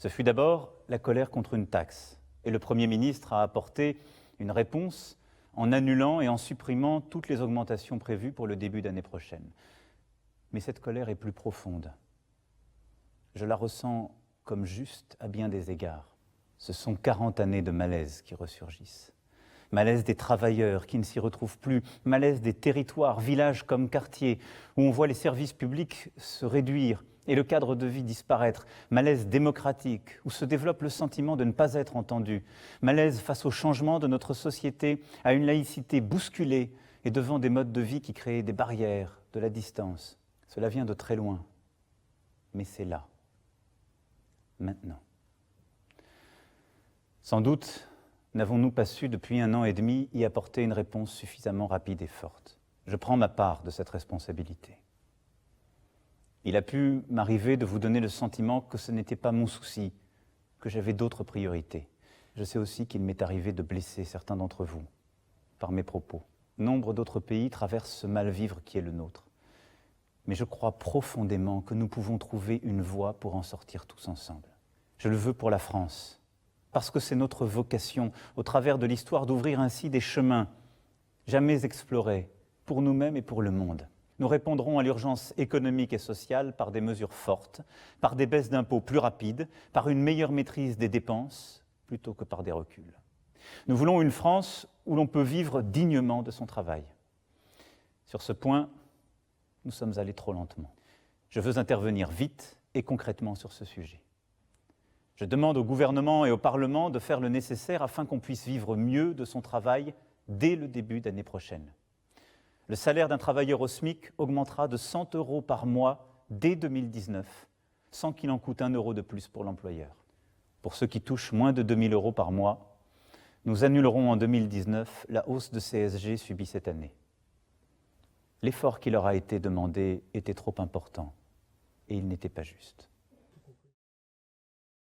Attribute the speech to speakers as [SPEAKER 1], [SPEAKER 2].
[SPEAKER 1] Ce fut d'abord la colère contre une taxe, et le Premier ministre a apporté une réponse en annulant et en supprimant toutes les augmentations prévues pour le début d'année prochaine. Mais cette colère est plus profonde. Je la ressens comme juste à bien des égards. Ce sont 40 années de malaise qui ressurgissent. Malaise des travailleurs qui ne s'y retrouvent plus, malaise des territoires, villages comme quartiers, où on voit les services publics se réduire et le cadre de vie disparaître, malaise démocratique, où se développe le sentiment de ne pas être entendu, malaise face au changement de notre société, à une laïcité bousculée et devant des modes de vie qui créent des barrières, de la distance. Cela vient de très loin, mais c'est là, maintenant. Sans doute n'avons-nous pas su depuis 1 an et demi y apporter une réponse suffisamment rapide et forte. Je prends ma part de cette responsabilité. Il a pu m'arriver de vous donner le sentiment que ce n'était pas mon souci, que j'avais d'autres priorités. Je sais aussi qu'il m'est arrivé de blesser certains d'entre vous par mes propos. Nombre d'autres pays traversent ce mal-vivre qui est le nôtre. Mais je crois profondément que nous pouvons trouver une voie pour en sortir tous ensemble. Je le veux pour la France, parce que c'est notre vocation, au travers de l'histoire, d'ouvrir ainsi des chemins jamais explorés pour nous-mêmes et pour le monde. Nous répondrons à l'urgence économique et sociale par des mesures fortes, par des baisses d'impôts plus rapides, par une meilleure maîtrise des dépenses, plutôt que par des reculs. Nous voulons une France où l'on peut vivre dignement de son travail. Sur ce point, nous sommes allés trop lentement. Je veux intervenir vite et concrètement sur ce sujet. Je demande au gouvernement et au Parlement de faire le nécessaire afin qu'on puisse vivre mieux de son travail dès le début d'année prochaine. Le salaire d'un travailleur au SMIC augmentera de 100 € par mois dès 2019, sans qu'il en coûte 1 € de plus pour l'employeur. Pour ceux qui touchent moins de 2 000 € par mois, nous annulerons en 2019 la hausse de CSG subie cette année. L'effort qui leur a été demandé était trop important et il n'était pas juste.